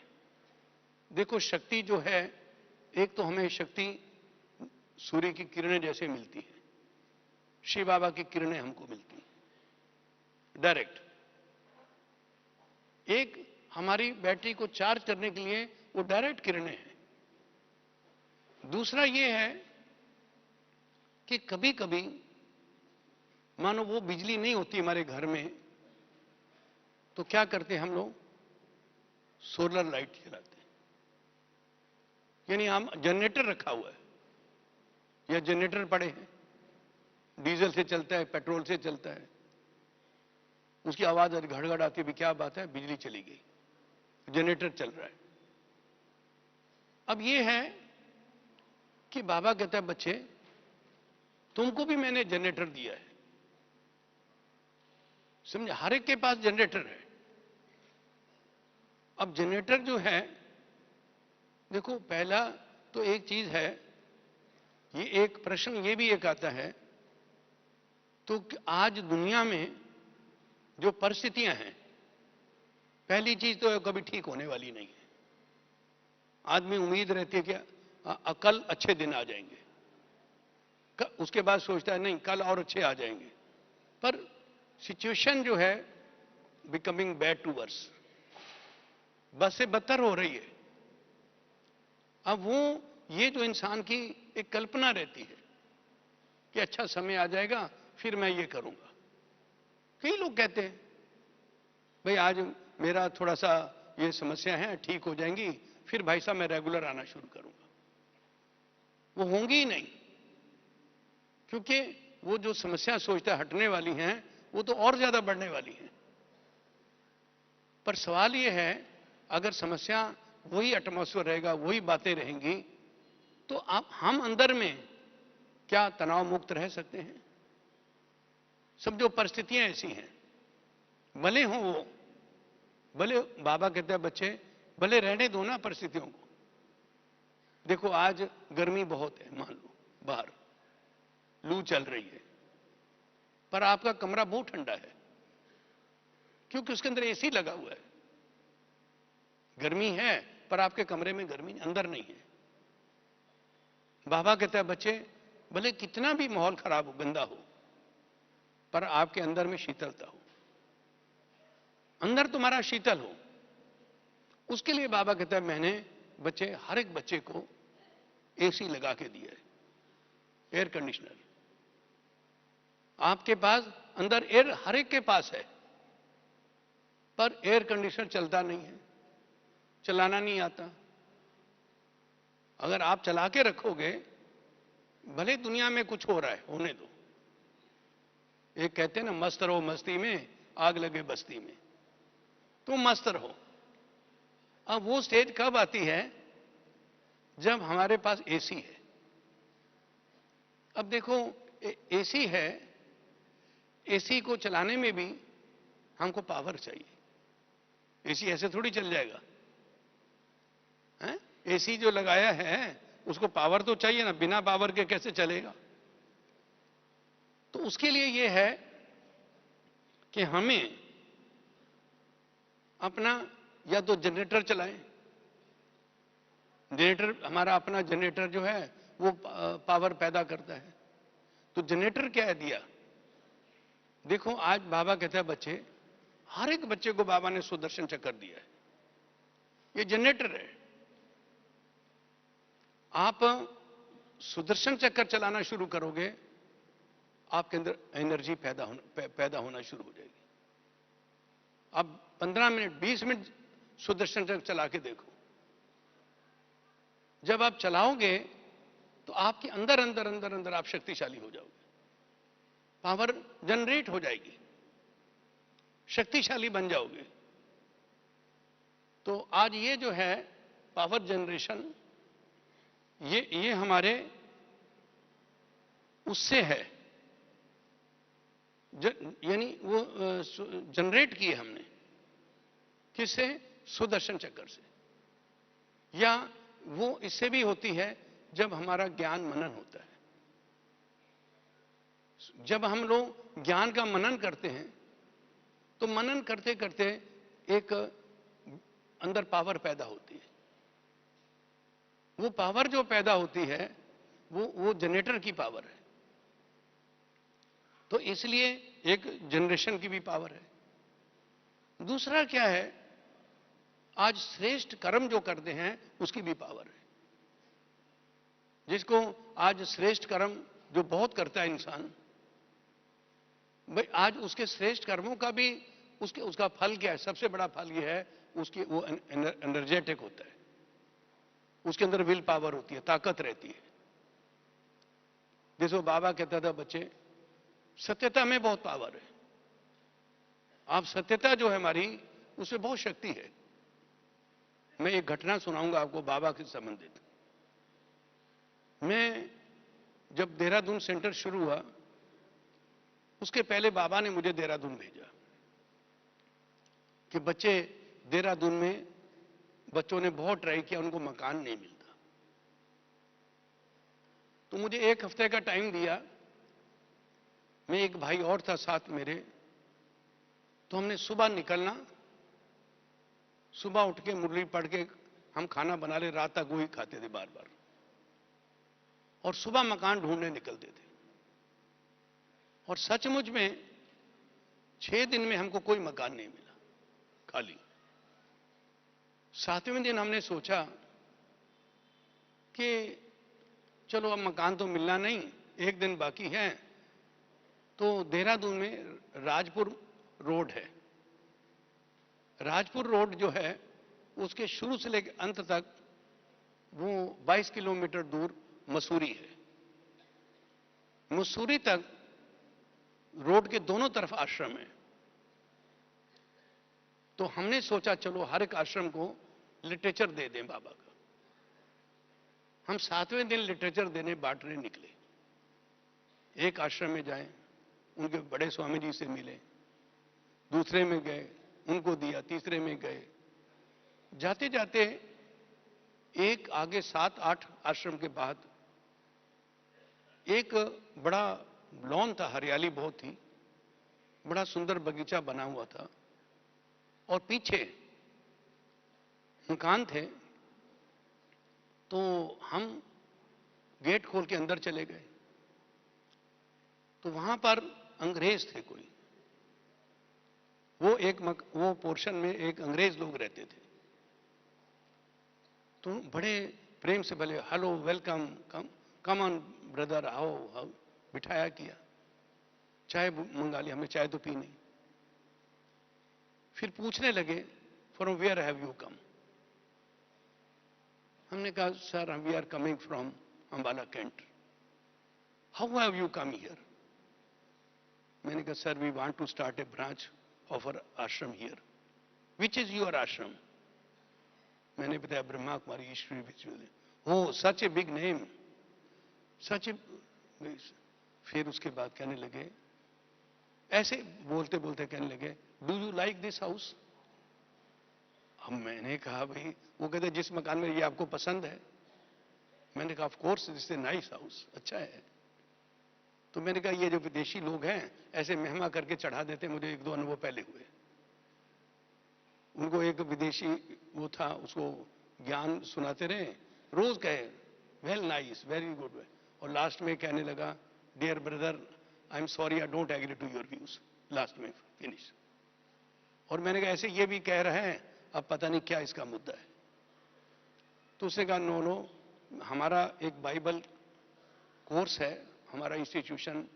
देखो शक्ति जो है, एक तो हमें शक्ति सूर्य की किरणें जैसे मिलती है, शिव बाबा की किरणें हमको मिलती हैं डायरेक्ट। एक हमारी बैटरी को चार्ज करने के लिए वो डायरेक्ट किरणें हैं। दूसरा ये है कि कभी कभी मानो वो बिजली नहीं होती हमारे घर में, तो क्या करते हैं हम लोग? सोलर लाइट जलाते हैं। यानी हम जनरेटर रखा हुआ है या जनरेटर पड़े हैं, डीजल से चलता है, पेट्रोल से चलता है, उसकी आवाज घड़घड़ आती है, क्या बात है, बिजली चली गई, जनरेटर चल रहा है। अब ये है कि बाबा कहता है बच्चे, तुमको भी मैंने जनरेटर दिया है, समझे? हर एक के पास जनरेटर है। अब जनरेटर जो है, देखो पहला तो एक चीज है, ये एक प्रश्न ये भी एक आता है, तो आज दुनिया में जो परिस्थितियां हैं, पहली चीज तो कभी ठीक होने वाली नहीं है। आदमी उम्मीद रहती है कि कल अच्छे दिन आ जाएंगे, उसके बाद सोचता है नहीं कल और अच्छे आ जाएंगे, पर सिचुएशन जो है बिकमिंग बैड टू वर्स, बस से बदतर हो रही है। अब वो ये जो इंसान की एक कल्पना रहती है कि अच्छा समय आ जाएगा फिर मैं ये करूंगा। कई लोग कहते हैं भाई आज मेरा थोड़ा सा ये समस्या है, ठीक हो जाएंगी, फिर भाई साहब मैं रेगुलर आना शुरू करूंगा। वो होंगी ही नहीं, क्योंकि वो जो समस्या सोचता है हटने वाली हैं, वो तो और ज्यादा बढ़ने वाली हैं। पर सवाल ये है, अगर समस्या वही एटमॉस्फेयर रहेगा, वही बातें रहेंगी, तो आप हम अंदर में क्या तनाव मुक्त रह सकते हैं? सब जो परिस्थितियां ऐसी हैं, भले हो वो, भले बाबा कहते हैं बच्चे भले रहने दो ना परिस्थितियों को। देखो आज गर्मी बहुत है, मान लो बाहर लू चल रही है, पर आपका कमरा बहुत ठंडा है, क्योंकि उसके अंदर एसी लगा हुआ है। गर्मी है पर आपके कमरे में गर्मी अंदर नहीं है। बाबा कहता है बच्चे भले कितना भी माहौल खराब हो, गंदा हो, पर आपके अंदर में शीतलता हो, अंदर तुम्हारा शीतल हो। उसके लिए बाबा कहता है मैंने बच्चे, हर एक बच्चे को एसी लगा के दिया है, एयर कंडीशनर। आपके पास अंदर एयर हर एक के पास है, पर एयर कंडीशनर चलता नहीं है, चलाना नहीं आता। अगर आप चला के रखोगे, भले दुनिया में कुछ हो रहा है, होने दो। एक कहते हैं ना, मस्त रहो मस्ती में, आग लगे बस्ती में। तो मस्त रहो, अब वो स्टेज कब आती है? जब हमारे पास एसी है। अब देखो, एसी है, एसी को चलाने में भी हमको पावर चाहिए। एसी ऐसे थोड़ी चल जाएगा, हैं? एसी जो लगाया है उसको पावर तो चाहिए ना, बिना पावर के कैसे चलेगा? तो उसके लिए ये है कि हमें अपना या तो जनरेटर चलाएं। जनरेटर, हमारा अपना जनरेटर जो है वो पावर पैदा करता है। तो जनरेटर क्या है दिया? देखो, आज बाबा कहता है बच्चे, हर एक बच्चे को बाबा ने सुदर्शन चक्र दिया है। ये जनरेटर है। आप सुदर्शन चक्र चलाना शुरू करोगे, आपके अंदर एनर्जी पैदा होना शुरू हो जाएगी। अब 15 मिनट 20 मिनट सुदर्शन चक्र चला के देखो। जब आप चलाओगे तो आपके अंदर अंदर अंदर अंदर आप शक्तिशाली हो जाओगे, पावर जनरेट हो जाएगी, शक्तिशाली बन जाओगे। तो आज ये जो है पावर जनरेशन, ये हमारे उससे है, यानी वो जनरेट किए हमने। किससे? सुदर्शन चक्र से। या वो इससे भी होती है जब हमारा ज्ञान मनन होता है। जब हम लोग ज्ञान का मनन करते हैं तो मनन करते करते एक अंदर पावर पैदा होती है। वो पावर जो पैदा होती है वो जनरेटर की पावर है। तो इसलिए एक जनरेशन की भी पावर है। दूसरा क्या है? आज श्रेष्ठ कर्म जो करते हैं उसकी भी पावर है। जिसको आज श्रेष्ठ कर्म जो बहुत करता है इंसान, भाई आज उसके श्रेष्ठ कर्मों का भी उसका फल क्या है? सबसे बड़ा फल ये है उसकी वो एनर्जेटिक होता है, उसके अंदर विल पावर होती है, ताकत रहती है। जैसे बाबा कहता था बच्चे, सत्यता में बहुत पावर है। आप सत्यता जो है हमारी, उसमें बहुत शक्ति है। मैं एक घटना सुनाऊंगा आपको बाबा के संबंधित। मैं जब देहरादून सेंटर शुरू हुआ, उसके पहले बाबा ने मुझे देहरादून भेजा कि बच्चे, देहरादून में बच्चों ने बहुत ट्राई किया, उनको मकान नहीं मिलता। तो मुझे 1 हफ्ते का टाइम दिया। मैं, एक भाई और था साथ मेरे। तो हमने सुबह निकलना, सुबह उठ के मुरली पढ़ के हम खाना बना ले, रात तक वही खाते थे बार बार, और सुबह मकान ढूंढने निकलते थे। और सचमुच में 6 दिन में हमको कोई मकान नहीं मिला, खाली। 7वें दिन हमने सोचा कि चलो अब मकान तो मिलना नहीं, 1 दिन बाकी है। तो देहरादून में राजपुर रोड है। राजपुर रोड जो है उसके शुरू से लेकर अंत तक वो 22 किलोमीटर दूर मसूरी है। मसूरी तक रोड के दोनों तरफ आश्रम है। तो हमने सोचा चलो हर एक आश्रम को लिटरेचर दे दें बाबा का। हम 7वें दिन लिटरेचर देने बांटने निकले। एक आश्रम में जाए, उनके बड़े स्वामी जी से मिले, दूसरे में गए, उनको दिया, तीसरे में गए। जाते जाते एक आगे 7-8 आश्रम के बाद एक बड़ा लॉन था, हरियाली बहुत थी, बड़ा सुंदर बगीचा बना हुआ था, और पीछे मकान थे। तो हम गेट खोल के अंदर चले गए। तो वहां पर अंग्रेज थे कोई, वो पोर्शन में एक अंग्रेज लोग रहते थे। तो बड़े प्रेम से बोले, hello, welcome, come on brother, आओ। बिठाया, किया, चाय मंगा लिया। हमें चाय तो पी नहीं। फिर पूछने लगे, from where have you come? हमने कहा, sir we are coming from Ambala Cantt. How have you come here? मैंने कहा, sir we want to start a branch of our ashram here. Which is your ashram? मैंने बताया ब्रह्मा कुमारी ईश्वरी विश्वविद्यालय। हो सच a big name, सच ए। फिर उसके बाद कहने लगे, ऐसे बोलते बोलते कहने लगे, do you like this house? अब मैंने कहा भाई, वो कहते जिस मकान में ये आपको पसंद है। मैंने कहा of course this is nice house, अच्छा है। तो मैंने कहा ये जो विदेशी लोग हैं ऐसे मेहमा करके चढ़ा देते, मुझे एक दो अनुभव पहले हुए। उनको एक विदेशी वो था, उसको ज्ञान सुनाते रहे, रोज कहे वेल नाइस, वेरी गुड, और लास्ट में कहने लगा, dear brother I am sorry I don't agree to your views, last में फिनिश। और मैंने कहा ऐसे ये भी कह रहे हैं, अब पता नहीं क्या इसका मुद्दा है। तो उसने कहा नो नो, हमारा एक बाइबल कोर्स है, हमारा इंस्टीट्यूशन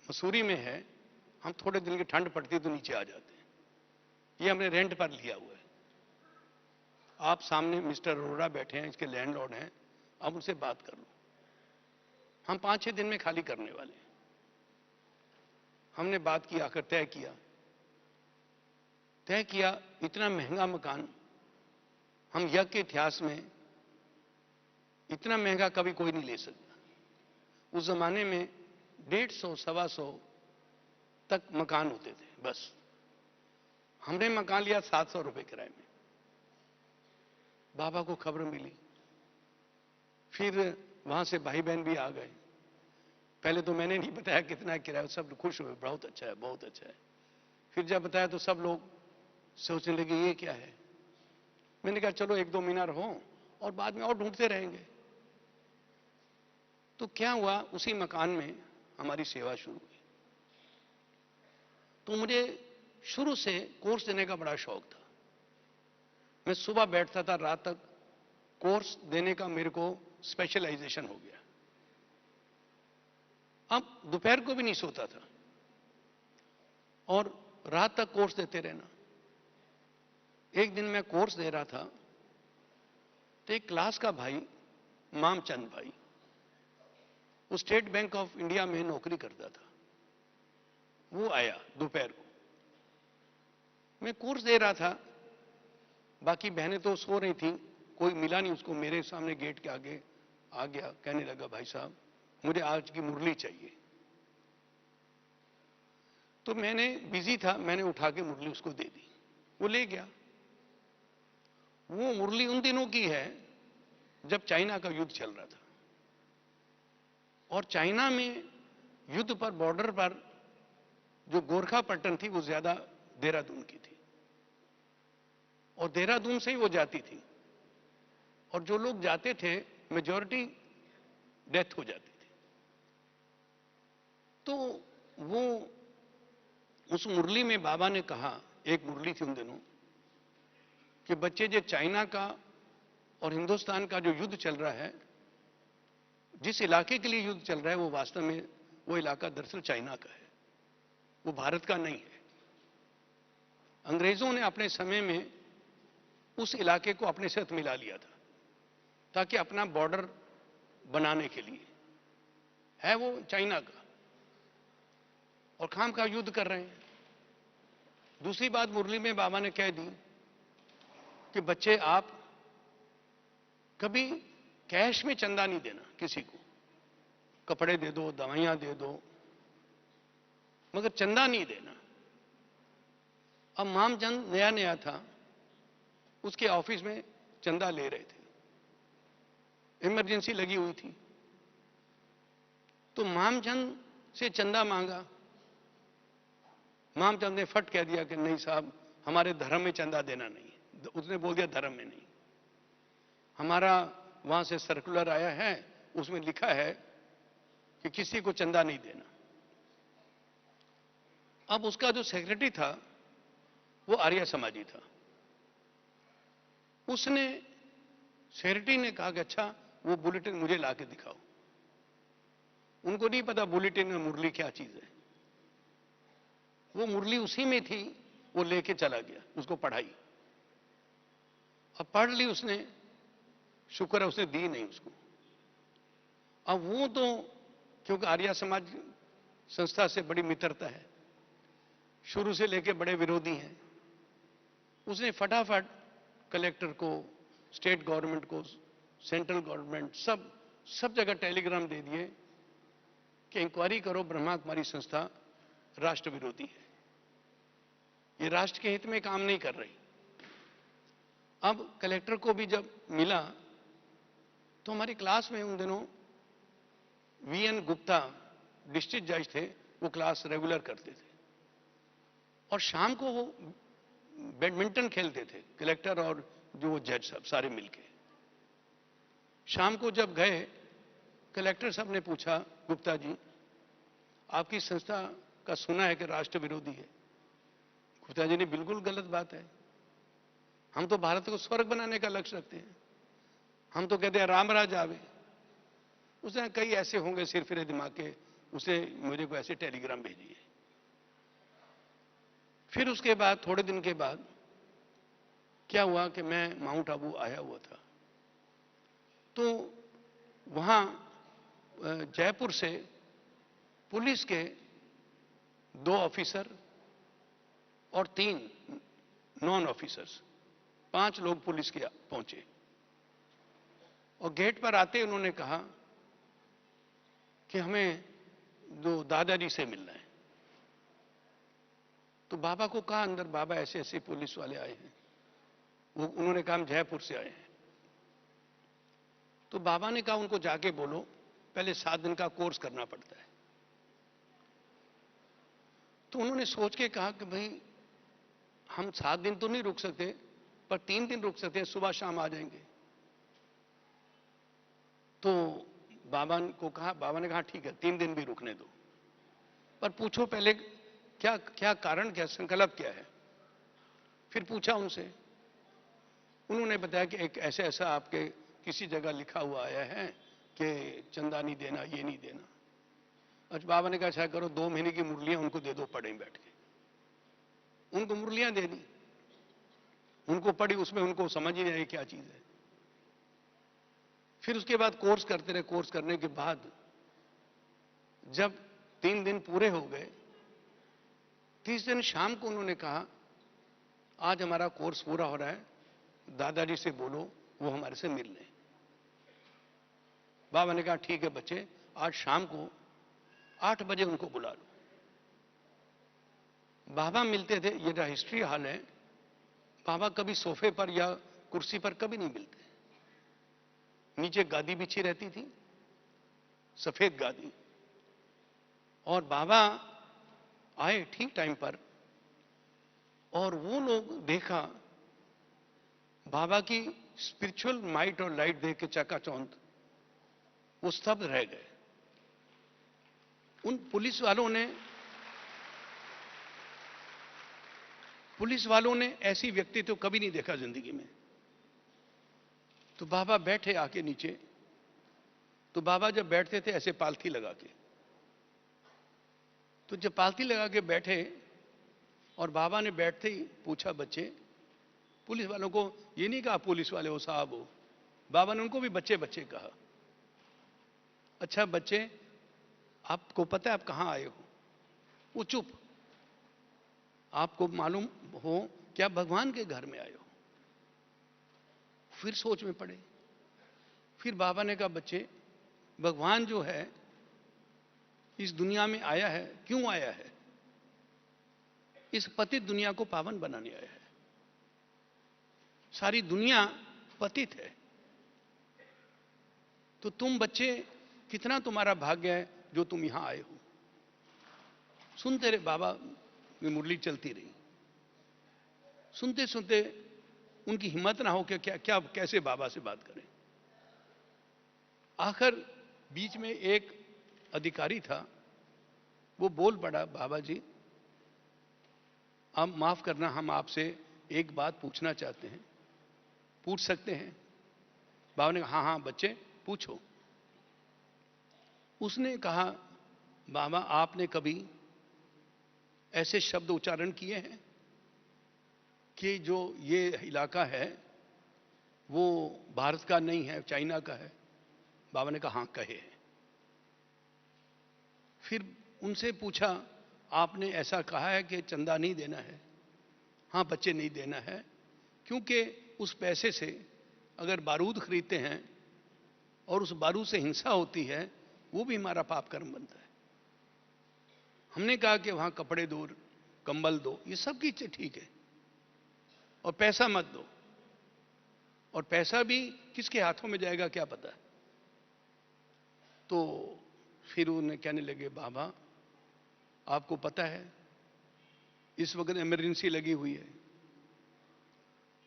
मसूरी में है, हम थोड़े दिन की ठंड पड़ती तो नीचे आ जाते हैं, ये हमने रेंट पर लिया हुआ है। आप सामने मिस्टर अरोड़ा बैठे हैं, इसके लैंडलॉर्ड हैं, आप उनसे बात कर लो, हम 5-6 दिन में खाली करने वाले हैं। हमने बात की, आकर तय किया, इतना महंगा मकान, हम यज्ञ के इतिहास में इतना महंगा कभी कोई नहीं ले सकता। उस जमाने में 150-125 तक मकान होते थे बस। हमने मकान लिया 700 रुपए किराए में। बाबा को खबर मिली, फिर वहां से भाई बहन भी आ गए। पहले तो मैंने नहीं बताया कितना किराया, सब खुश हुए, बहुत अच्छा है, बहुत अच्छा है। फिर जब बताया तो सब लोग सोचने लगे ये क्या है। मैंने कहा चलो 1-2 महीना रहो और बाद में और ढूंढते रहेंगे। तो क्या हुआ, उसी मकान में हमारी सेवा शुरू हुई। तो मुझे शुरू से कोर्स देने का बड़ा शौक था। मैं सुबह बैठता था, रात तक कोर्स देने का मेरे को स्पेशलाइजेशन हो गया। अब दोपहर को भी नहीं सोता था और रात तक कोर्स देते रहना। एक दिन मैं कोर्स दे रहा था तो एक क्लास का भाई, मामचंद भाई, वो स्टेट बैंक ऑफ इंडिया में नौकरी करता था, वो आया दोपहर को। मैं कोर्स दे रहा था, बाकी बहनें तो सो रही थी, कोई मिला नहीं उसको। मेरे सामने गेट के आगे आ गया, कहने लगा भाई साहब मुझे आज की मुरली चाहिए। तो मैंने बिजी था, मैंने उठा के मुरली उसको दे दी, वो ले गया। वो मुरली उन दिनों की है जब चाइना का युद्ध चल रहा था, और चाइना में युद्ध पर, बॉर्डर पर जो गोरखापट्टन थी वो ज्यादा देहरादून की थी, और देहरादून से ही वो जाती थी, और जो लोग जाते थे मेजॉरिटी डेथ हो जाती थी। तो वो उस मुरली में बाबा ने कहा, एक मुरली थी उन दिनों, कि बच्चे जो चाइना का और हिंदुस्तान का जो युद्ध चल रहा है, जिस इलाके के लिए युद्ध चल रहा है वो वास्तव में वो इलाका दरअसल चाइना का है, वो भारत का नहीं है। अंग्रेजों ने अपने समय में उस इलाके को अपने साथ मिला लिया था ताकि अपना बॉर्डर बनाने के लिए, है वो चाइना का, और खाम खा युद्ध कर रहे हैं। दूसरी बात मुरली में बाबा ने कह दी कि बच्चे आप कभी कैश में चंदा नहीं देना किसी को, कपड़े दे दो, दवाइयां दे दो, मगर चंदा नहीं देना। अब मामचंद नया नया था, उसके ऑफिस में चंदा ले रहे थे, इमरजेंसी लगी हुई थी। तो मामचंद से चंदा मांगा, मामचंद ने फट कह दिया कि नहीं साहब हमारे धर्म में चंदा देना नहीं है। उसने बोल दिया धर्म में नहीं, हमारा वहां से सर्कुलर आया है, उसमें लिखा है कि किसी को चंदा नहीं देना। अब उसका जो सेक्रेटरी था वो आर्य समाजी था, उसने, सेक्रेटरी ने कहा कि अच्छा वो बुलेटिन मुझे लाके दिखाओ। उनको नहीं पता बुलेटिन में मुरली क्या चीज है। वो मुरली उसी में थी, वो लेके चला गया, उसको पढ़ाई। अब पढ़ ली उसने, शुक्र है उसने दी नहीं उसको। अब वो तो क्योंकि आर्य समाज संस्था से बड़ी मित्रता है, शुरू से लेके बड़े विरोधी हैं, उसने फटाफट कलेक्टर को, स्टेट गवर्नमेंट को, सेंट्रल गवर्नमेंट, सब सब जगह टेलीग्राम दे दिए कि इंक्वायरी करो, ब्रह्मा कुमारी संस्था राष्ट्र विरोधी है, ये राष्ट्र के हित में काम नहीं कर रही। अब कलेक्टर को भी जब मिला तो हमारी क्लास में उन दिनों वीएन गुप्ता डिस्ट्रिक्ट जज थे, वो क्लास रेगुलर करते थे और शाम को वो बैडमिंटन खेलते थे, कलेक्टर और जो जज सब सारे मिलके। शाम को जब गए, कलेक्टर साहब ने पूछा, गुप्ता जी आपकी संस्था का सुना है कि राष्ट्र विरोधी है। गुप्ता जी ने, बिल्कुल गलत बात है, हम तो भारत को स्वर्ग बनाने का लक्ष्य रखते हैं, हम तो कहते हैं राम राज आवे। उसने कई ऐसे होंगे सिर फिरे दिमाग के, उसे मुझे को ऐसे टेलीग्राम भेजिए। फिर उसके बाद थोड़े दिन के बाद क्या हुआ कि मैं माउंट आबू आया हुआ था, तो वहां जयपुर से पुलिस के 2 ऑफिसर और 3 नॉन ऑफिसर्स, 5 लोग पुलिस के पहुंचे और गेट पर आते उन्होंने कहा कि हमें जो दादाजी से मिलना है। तो बाबा को कहा अंदर, बाबा ऐसे ऐसे पुलिस वाले आए हैं। वो उन्होंने कहा हम जयपुर से आए हैं। तो बाबा ने कहा उनको जाके बोलो पहले 7 दिन का कोर्स करना पड़ता है। तो उन्होंने सोच के कहा कि भाई हम 7 दिन तो नहीं रुक सकते, पर 3 दिन रुक सकते हैं, सुबह शाम आ जाएंगे। तो बाबा को कहा, बाबा ने कहा ठीक है 3 दिन भी रुकने दो, पर पूछो पहले क्या क्या कारण, क्या संकल्प क्या है। फिर पूछा उनसे, उन्होंने बताया कि एक ऐसे ऐसा आपके किसी जगह लिखा हुआ आया है कि चंदा नहीं देना, ये नहीं देना। अच्छा, बाबा ने कहा अच्छा करो, 2 महीने की मुरलियां उनको दे दो, पढ़े बैठ के। उनको मुरलियां दे दी, उनको पढ़ी, उसमें उनको समझ ही नहीं आई क्या चीज है। फिर उसके बाद कोर्स करते रहे। कोर्स करने के बाद जब 3 दिन पूरे हो गए, 30 दिन शाम को उन्होंने कहा आज हमारा कोर्स पूरा हो रहा है, दादाजी से बोलो वो हमारे से मिल लें। बाबा ने कहा ठीक है बच्चे, आज शाम को 8 बजे उनको बुला लो। बाबा मिलते थे, ये जो हिस्ट्री हाल है, बाबा कभी सोफे पर या कुर्सी पर कभी नहीं मिलते, नीचे गादी बिछी रहती थी, सफेद गादी, और बाबा आए ठीक टाइम पर। और वो लोग देखा, बाबा की स्पिरिचुअल माइट और लाइट देख के चकाचौंध, वो स्तब्ध रह गए। उन पुलिस वालों ने ऐसी व्यक्ति तो कभी नहीं देखा जिंदगी में। तो बाबा बैठे आके नीचे, तो बाबा जब बैठते थे ऐसे पालथी लगा के, तो जब पालथी लगा के बैठे और बाबा ने बैठते ही पूछा, बच्चे, पुलिस वालों को ये नहीं कहा पुलिस वाले हो साहब हो, बाबा ने उनको भी बच्चे बच्चे कहा। अच्छा बच्चे, आपको पता है आप कहां आए हो? वो चुप। आपको मालूम हो कि आप भगवान के घर में आए हो? फिर सोच में पड़े। फिर बाबा ने कहा बच्चे, भगवान जो है इस दुनिया में आया है, क्यों आया है? इस पतित दुनिया को पावन बनाने आया है। सारी दुनिया पतित है, तो तुम बच्चे, कितना तुम्हारा भाग्य है जो तुम यहां आए हो। सुनते रहे, बाबा में मुरली चलती रही। सुनते सुनते उनकी हिम्मत ना हो कि क्या कैसे बाबा से बात करें। आखिर बीच में एक अधिकारी था, वो बोल पड़ा, बाबा जी आप माफ करना, हम आपसे एक बात पूछना चाहते हैं, पूछ सकते हैं? बाबा ने कहा हाँ हाँ बच्चे पूछो। उसने कहा, बाबा आपने कभी ऐसे शब्द उच्चारण किए हैं कि जो ये इलाका है वो भारत का नहीं है, चाइना का है? बाबा ने कहा हाँ कहे हैं। फिर उनसे पूछा, आपने ऐसा कहा है कि चंदा नहीं देना है? हाँ बच्चे नहीं देना है, क्योंकि उस पैसे से अगर बारूद खरीदते हैं और उस बारूद से हिंसा होती है, वो भी हमारा पाप कर्म बनता है। हमने कहा कि वहां कपड़े दो, कंबल दो, ये सब की ठीक है, और पैसा मत दो। और पैसा भी किसके हाथों में जाएगा क्या पता है। तो फिर उन्हें कहने लगे, बाबा आपको पता है इस वक्त इमरजेंसी लगी हुई है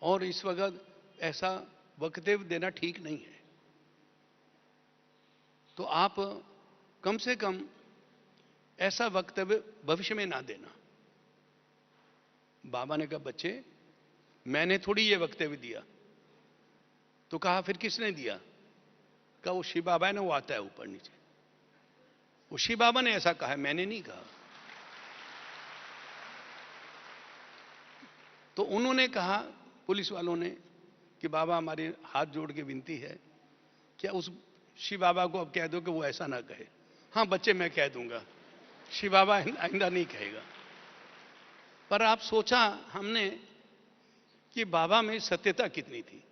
और इस वक्त ऐसा वक्तव्य देना ठीक नहीं है, तो आप कम से कम ऐसा वक्तव्य भविष्य में ना देना। बाबा ने कहा, बच्चे मैंने थोड़ी ये वक्तव्य दिया। तो कहा, फिर किसने दिया? कहा, वो शिव बाबा है ना, वो आता है ऊपर नीचे, वो शिव बाबा ने ऐसा कहा है, मैंने नहीं कहा। तो उन्होंने कहा, पुलिस वालों ने, कि बाबा हमारे हाथ जोड़ के विनती है, क्या उस शिव बाबा को अब कह दो कि वो ऐसा ना कहे। हाँ बच्चे, मैं कह दूंगा, शिव बाबा आइंदा नहीं कहेगा। पर आप सोचा हमने कि बाबा में सत्यता कितनी थी।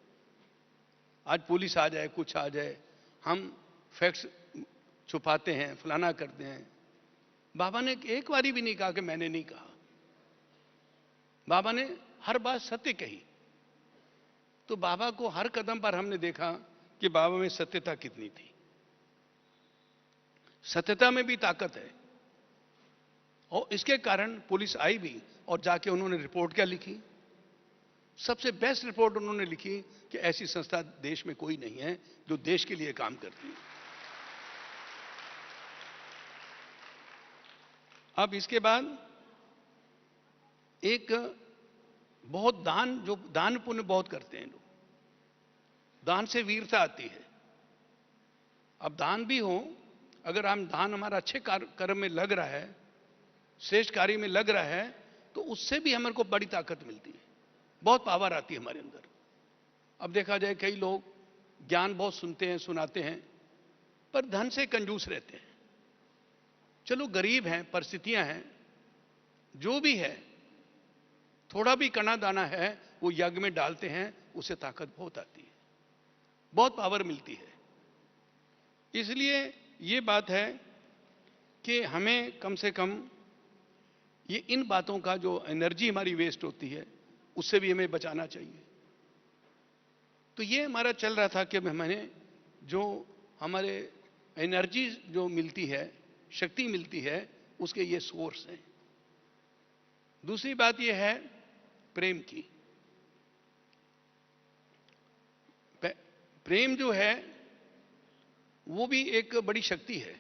आज पुलिस आ जाए, कुछ आ जाए, हम फैक्ट्स छुपाते हैं, फलाना करते हैं। बाबा ने एक बारी भी नहीं कहा कि मैंने नहीं कहा। बाबा ने हर बात सत्य कही। तो बाबा को हर कदम पर हमने देखा कि बाबा में सत्यता कितनी थी। सत्यता में भी ताकत है। और इसके कारण पुलिस आई भी, और जाके उन्होंने रिपोर्ट क्या लिखी? सबसे बेस्ट रिपोर्ट उन्होंने लिखी कि ऐसी संस्था देश में कोई नहीं है जो देश के लिए काम करती है। अब इसके बाद एक बहुत जो दान पुण्य बहुत करते हैं लोग, दान से वीरता आती है। अब दान भी हो, अगर हम दान हमारा अच्छे कर्म में लग रहा है, श्रेष्ठ कार्य में लग रहा है, तो उससे भी हमारे को बड़ी ताकत मिलती है, बहुत पावर आती है हमारे अंदर। अब देखा जाए, कई लोग ज्ञान बहुत सुनते हैं, सुनाते हैं, पर धन से कंजूस रहते हैं। चलो गरीब हैं, परिस्थितियां हैं, जो भी है, थोड़ा भी कणा दाना है वो यज्ञ में डालते हैं, उससे ताकत बहुत आती है, बहुत पावर मिलती है। इसलिए ये बात है कि हमें कम से कम ये इन बातों का, जो एनर्जी हमारी वेस्ट होती है, उससे भी हमें बचाना चाहिए। तो ये हमारा चल रहा था कि मैंने जो हमारे एनर्जी जो मिलती है, शक्ति मिलती है, उसके ये सोर्स हैं। दूसरी बात ये है प्रेम की। प्रेम जो है वो भी एक बड़ी शक्ति है।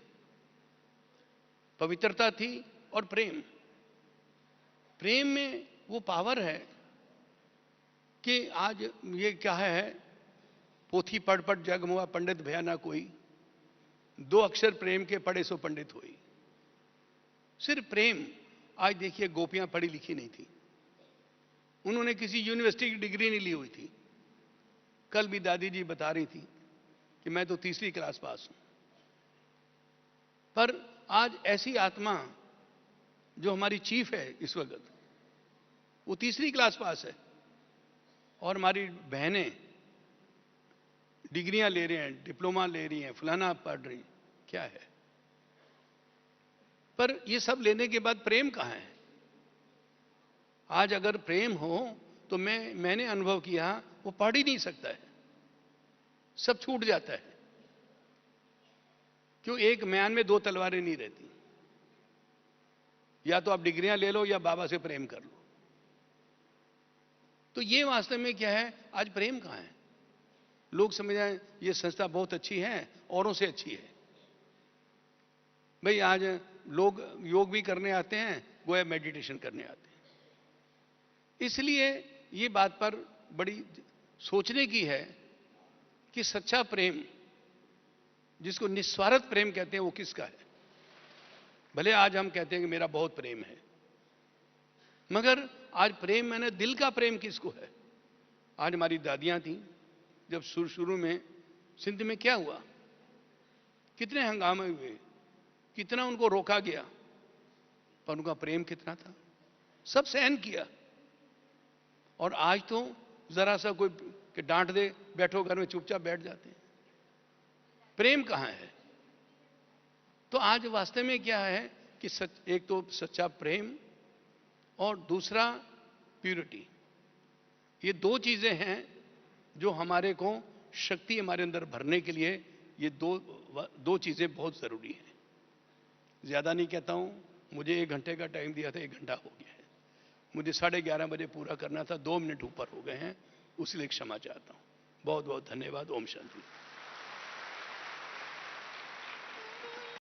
पवित्रता थी और प्रेम में वो पावर है कि आज ये क्या है, पोथी पढ़ पढ़ जग मुआ पंडित भया ना कोई, 2 अक्षर प्रेम के पढ़े सो पंडित होई। सिर्फ प्रेम। आज देखिए, गोपियां पढ़ी लिखी नहीं थी, उन्होंने किसी यूनिवर्सिटी की डिग्री नहीं ली हुई थी। कल भी दादी जी बता रही थी कि मैं तो 3री क्लास पास हूं। पर आज ऐसी आत्मा जो हमारी चीफ है इस वक्त, वो 3री क्लास पास है, और हमारी बहनें डिग्रियां ले रही हैं, डिप्लोमा ले रही हैं, फलाना पढ़ रही। क्या है? पर ये सब लेने के बाद प्रेम कहां है? आज अगर प्रेम हो तो मैंने अनुभव किया, वो पढ़ ही नहीं सकता है, सब छूट जाता है। क्यों? एक म्यान में 2 तलवारें नहीं रहती। या तो आप डिग्रियां ले लो या बाबा से प्रेम कर लो। तो ये वास्तव में क्या है, आज प्रेम कहां है? लोग समझ जाए ये संस्था बहुत अच्छी है, औरों से अच्छी है। भाई आज लोग योग भी करने आते हैं, गोया मेडिटेशन करने आते हैं। इसलिए ये बात पर बड़ी सोचने की है कि सच्चा प्रेम, जिसको निस्वार्थ प्रेम कहते हैं, वो किसका है? भले आज हम कहते हैं कि मेरा बहुत प्रेम है, मगर आज प्रेम मैंने दिल का प्रेम किसको है? आज हमारी दादियां थी, जब शुरू में सिंध में क्या हुआ, कितने हंगामे हुए, कितना उनको रोका गया, पर उनका प्रेम कितना था, सब सहन किया। और आज तो जरा सा कोई कि डांट दे, बैठो घर में, चुपचाप बैठ जाते हैं। प्रेम कहां है? तो आज वास्तव में क्या है कि एक तो सच्चा प्रेम और दूसरा प्यूरिटी, ये दो चीजें हैं जो हमारे को शक्ति हमारे अंदर भरने के लिए, ये दो चीजें बहुत जरूरी हैं। ज्यादा नहीं कहता हूं, मुझे 1 घंटे का टाइम दिया था, 1 घंटा हो गया है। मुझे 11:30 बजे पूरा करना था, 2 मिनट ऊपर हो गए हैं, उसलिए क्षमा चाहता हूं। बहुत बहुत धन्यवाद। ओम शांति।